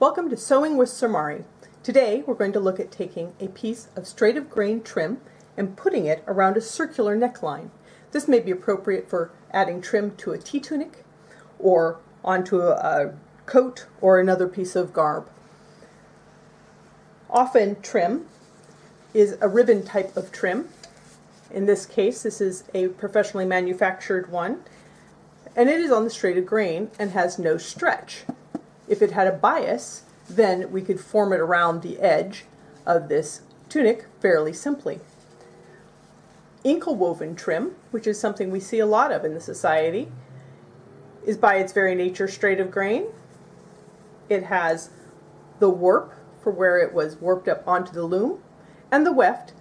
Welcome to Sewing with Samari. Today we're going to look at taking a piece of straight of grain trim and putting it around a circular neckline. This may be appropriate for adding trim to a tea tunic or onto a coat or another piece of garb. Often trim is a ribbon type of trim. In this case, this is a professionally manufactured one, and it is on the straight of grain and has no stretch. If it had a bias, then we could form it around the edge of this tunic fairly simply. Inkle woven trim, which is something we see a lot of in the society, is by its very nature straight of grain. It has the warp for where it was warped up onto the loom, and the weft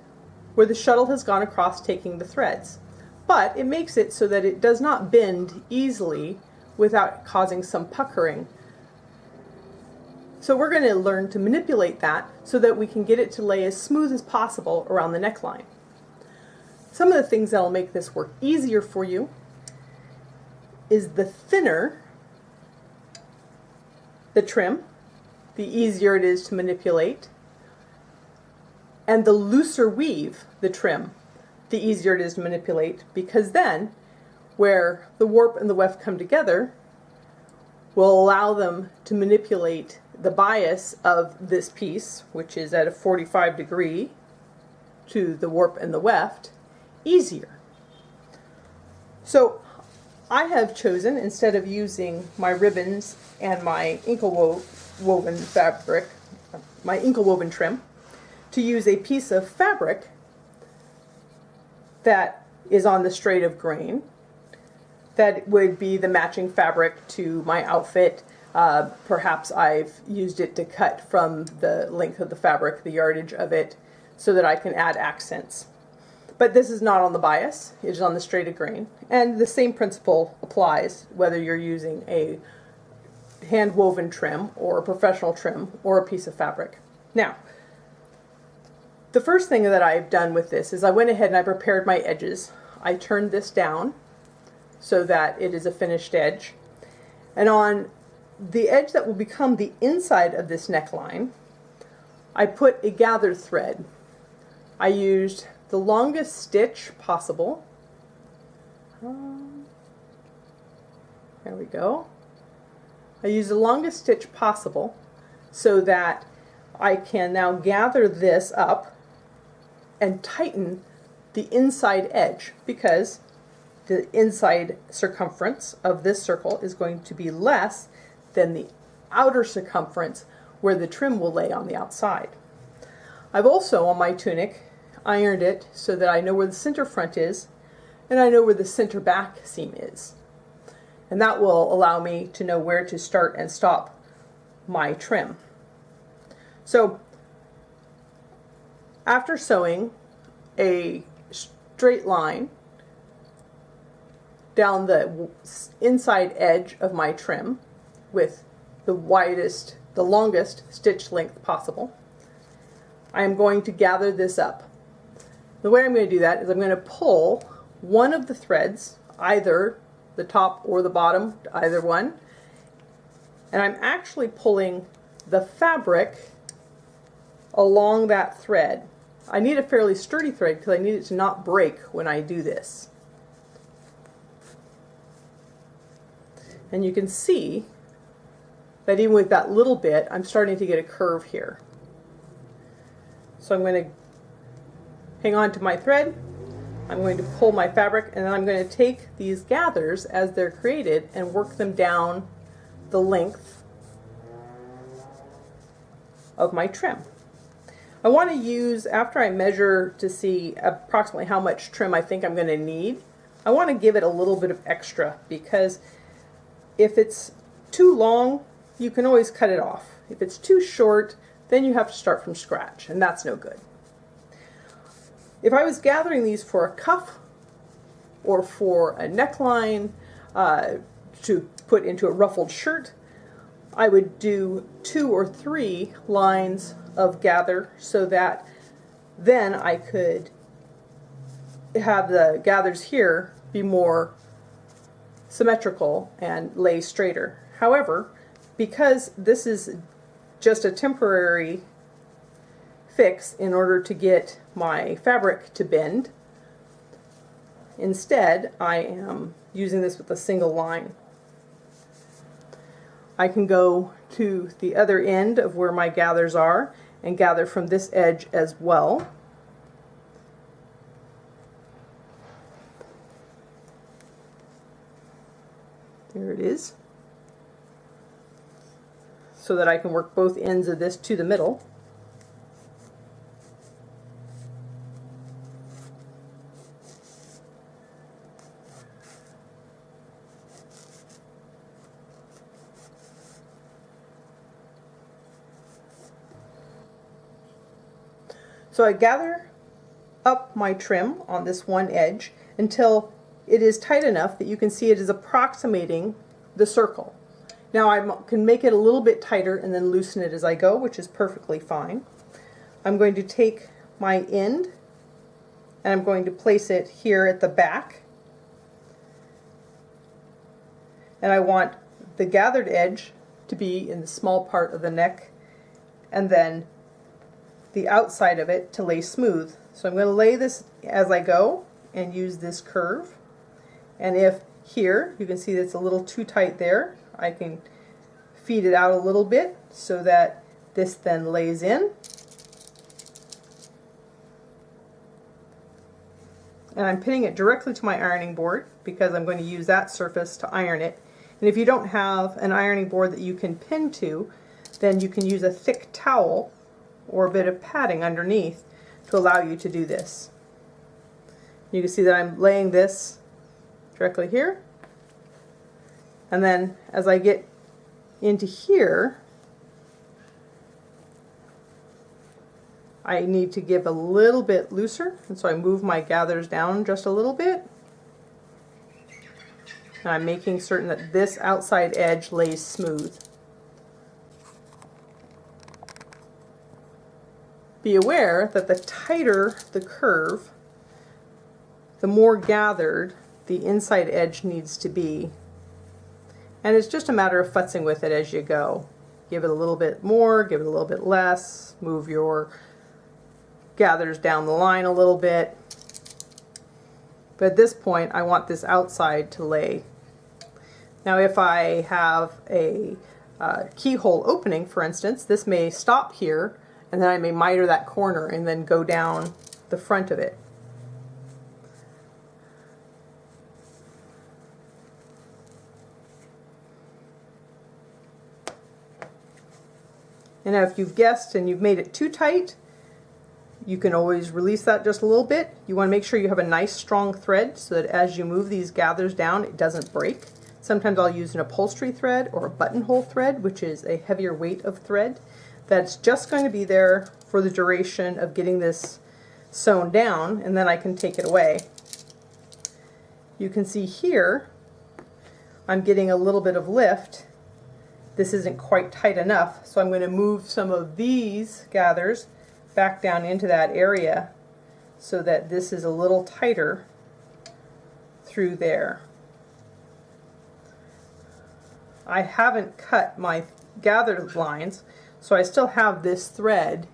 where the shuttle has gone across taking the threads. But it makes it so that it does not bend easily without causing some puckering. So we're going to learn to manipulate that so that we can get it to lay as smooth as possible around the neckline. Some of the things that will make this work easier for you is the thinner the trim, the easier it is to manipulate, and the looser weave the trim, the easier it is to manipulate, because then where the warp and the weft come together will allow them to manipulate the bias of this piece, which is at a 45 degree to the warp and the weft, easier. So I have chosen, instead of using my ribbons and my inkle woven fabric, my inkle woven trim, to use a piece of fabric that is on the straight of grain. That would be the matching fabric to my outfit. Perhaps I've used it to cut from the length of the fabric, the yardage of it, so that I can add accents. But this is not on the bias, it is on the straight of grain. And the same principle applies whether you're using a hand-woven trim or a professional trim or a piece of fabric. Now, the first thing that I've done with this is I went ahead and I prepared my edges. I turned this down so that it is a finished edge. And on the edge that will become the inside of this neckline, I put a gathered thread. I used the longest stitch possible. There we go. I used the longest stitch possible so that I can now gather this up and tighten the inside edge, because the inside circumference of this circle is going to be less than the outer circumference where the trim will lay on the outside. I've also, on my tunic, ironed it so that I know where the center front is and I know where the center back seam is. And that will allow me to know where to start and stop my trim. So after sewing a straight line down the inside edge of my trim with the longest stitch length possible, I am going to gather this up. The way I'm going to do that is I'm going to pull one of the threads, either the top or the bottom, either one, and I'm actually pulling the fabric along that thread. I need a fairly sturdy thread because I need it to not break when I do this. And you can see that even with that little bit, I'm starting to get a curve here. So I'm going to hang on to my thread, I'm going to pull my fabric, and then I'm going to take these gathers as they're created and work them down the length of my trim. I want to use, after I measure to see approximately how much trim I think I'm going to need, I want to give it a little bit of extra, because if it's too long, you can always cut it off. If it's too short, then you have to start from scratch, and that's no good. If I was gathering these for a cuff or for a neckline to put into a ruffled shirt, I would do 2 or 3 lines of gather so that then I could have the gathers here be more symmetrical and lay straighter. However, because this is just a temporary fix in order to get my fabric to bend. Instead, I am using this with a single line. I can go to the other end of where my gathers are and gather from this edge as well. There it is. So that I can work both ends of this to the middle. So I gather up my trim on this one edge until it is tight enough that you can see it is approximating the circle. Now I can make it a little bit tighter and then loosen it as I go, which is perfectly fine. I'm going to take my end and I'm going to place it here at the back. And I want the gathered edge to be in the small part of the neck, and then the outside of it to lay smooth. So I'm going to lay this as I go and use this curve. And if here you can see that's a little too tight there, I can feed it out a little bit so that this then lays in. And I'm pinning it directly to my ironing board because I'm going to use that surface to iron it. And if you don't have an ironing board that you can pin to, then you can use a thick towel or a bit of padding underneath to allow you to do this. You can see that I'm laying this directly here, and then as I get into here, I need to give a little bit looser, and so I move my gathers down just a little bit, and I'm making certain that this outside edge lays smooth. Be aware that the tighter the curve, the more gathered the inside edge needs to be. And it's just a matter of futzing with it as you go. Give it a little bit more, give it a little bit less, move your gathers down the line a little bit. But at this point, I want this outside to lay. Now if I have a keyhole opening, for instance, this may stop here, and then I may miter that corner and then go down the front of it. And now if you've guessed and you've made it too tight, you can always release that just a little bit. You want to make sure you have a nice strong thread so that as you move these gathers down, it doesn't break. Sometimes I'll use an upholstery thread or a buttonhole thread, which is a heavier weight of thread that's just going to be there for the duration of getting this sewn down, and then I can take it away. You can see here I'm getting a little bit of lift. This isn't quite tight enough, so I'm going to move some of these gathers back down into that area so that this is a little tighter through there. I haven't cut my gathered lines, so I still have this thread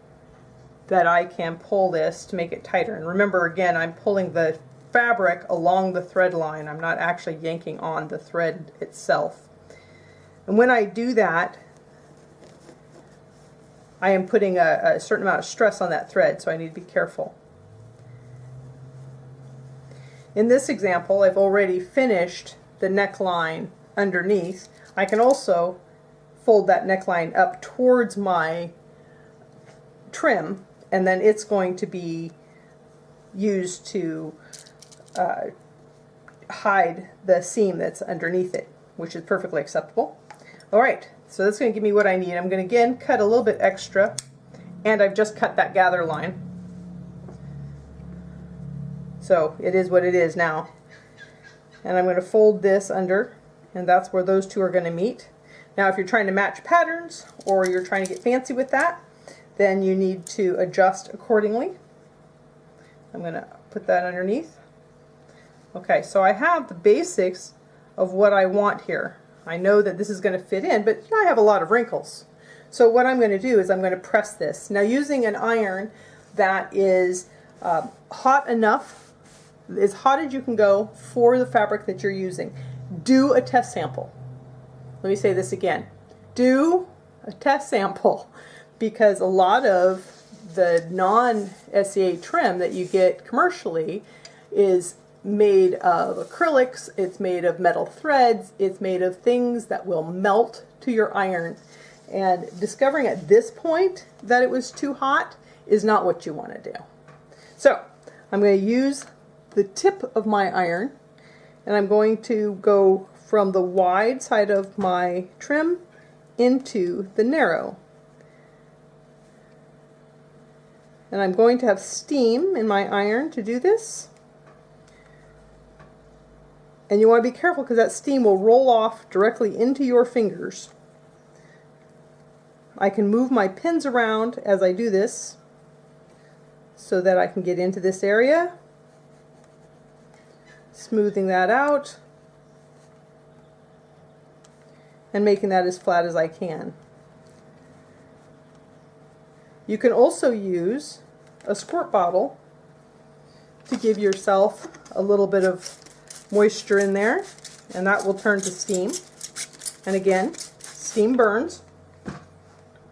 that I can pull this to make it tighter. And remember, again, I'm pulling the fabric along the thread line. I'm not actually yanking on the thread itself. And when I do that, I am putting a certain amount of stress on that thread, so I need to be careful. In this example, I've already finished the neckline underneath. I can also fold that neckline up towards my trim, and then it's going to be used to hide the seam that's underneath it, which is perfectly acceptable. Alright, so that's going to give me what I need. I'm going to again cut a little bit extra, and I've just cut that gather line. So it is what it is now. And I'm going to fold this under, and that's where those two are going to meet. Now if you're trying to match patterns or you're trying to get fancy with that, then you need to adjust accordingly. I'm going to put that underneath. Okay, so I have the basics of what I want here. I know that this is going to fit in, but I have a lot of wrinkles. So what I'm going to do is I'm going to press this. Now using an iron that is hot enough, as hot as you can go for the fabric that you're using. Do a test sample. Let me say this again. Do a test sample, because a lot of the non-SCA trim that you get commercially is made of acrylics, it's made of metal threads, it's made of things that will melt to your iron. And discovering at this point that it was too hot is not what you want to do. So I'm going to use the tip of my iron, and I'm going to go from the wide side of my trim into the narrow. And I'm going to have steam in my iron to do this. And you want to be careful because that steam will roll off directly into your fingers. I can move my pins around as I do this so that I can get into this area, smoothing that out and making that as flat as I can. You can also use a squirt bottle to give yourself a little bit of moisture in there, and that will turn to steam. And again, steam burns.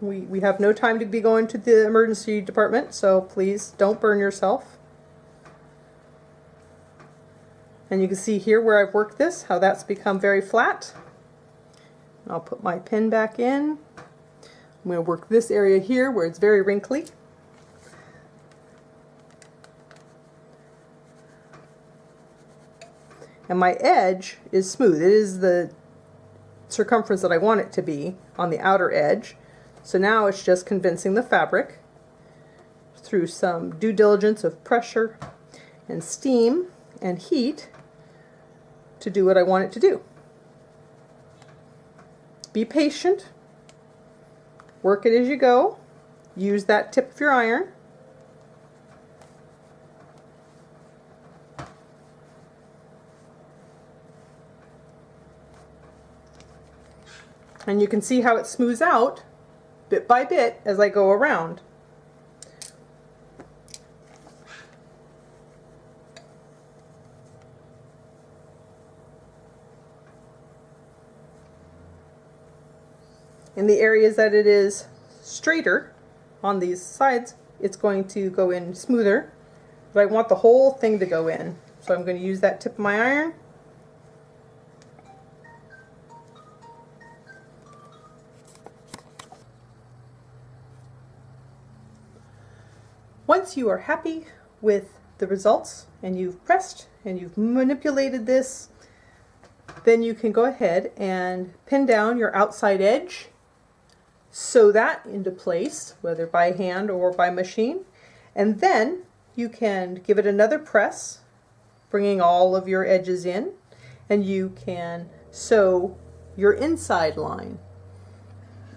We have no time to be going to the emergency department, so please don't burn yourself. And you can see here where I've worked this, how that's become very flat. I'll put my pin back in. I'm going to work this area here where it's very wrinkly. And my edge is smooth. It is the circumference that I want it to be on the outer edge. So now it's just convincing the fabric through some due diligence of pressure and steam and heat to do what I want it to do. Be patient. Work it as you go. Use that tip of your iron. And you can see how it smooths out bit by bit as I go around. In the areas that it is straighter on these sides, it's going to go in smoother, but I want the whole thing to go in. So I'm going to use that tip of my iron. Once you are happy with the results and you've pressed and you've manipulated this, then you can go ahead and pin down your outside edge, sew that into place, whether by hand or by machine, and then you can give it another press, bringing all of your edges in, and you can sew your inside line.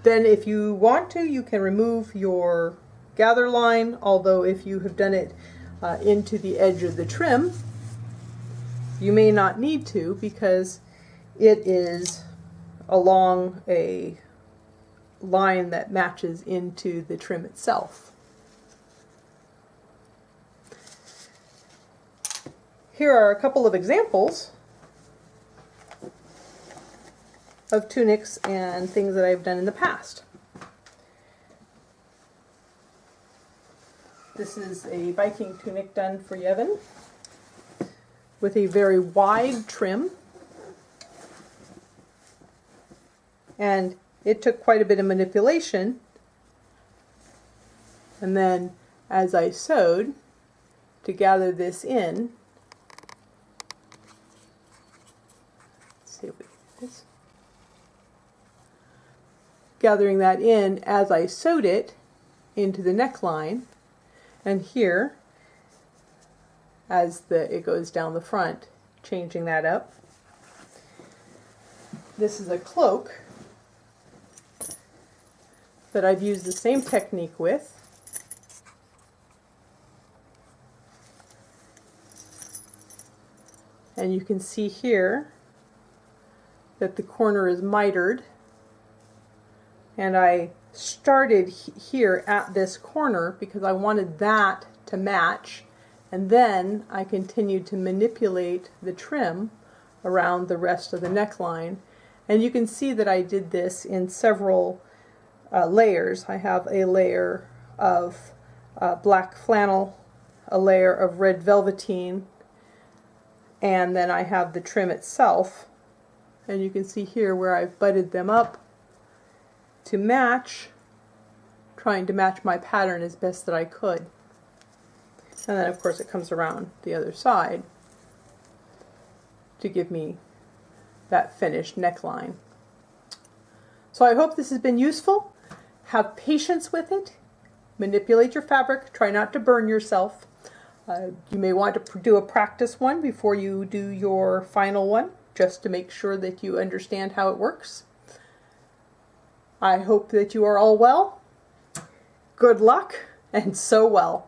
Then if you want to, you can remove your gather line, although if you have done it into the edge of the trim, you may not need to, because it is along a line that matches into the trim itself. Here are a couple of examples of tunics and things that I've done in the past. This is a Viking tunic done for Yevon with a very wide trim, and it took quite a bit of manipulation, and then as I sewed to gather this in, let's see if we get this, gathering that in as I sewed it into the neckline. And here, as it goes down the front, changing that up. This is a cloak that I've used the same technique with. And you can see here that the corner is mitered And I started here at this corner because I wanted that to match, and then I continued to manipulate the trim around the rest of the neckline. And you can see that I did this in several layers. I have a layer of black flannel, a layer of red velveteen, and then I have the trim itself. And you can see here where I've butted them up to match, trying to match my pattern as best that I could. And then of course it comes around the other side to give me that finished neckline. So I hope this has been useful. Have patience with it. Manipulate your fabric. Try not to burn yourself. You may want to do a practice one before you do your final one, just to make sure that you understand how it works. I hope that you are all well. Good luck, and sew well.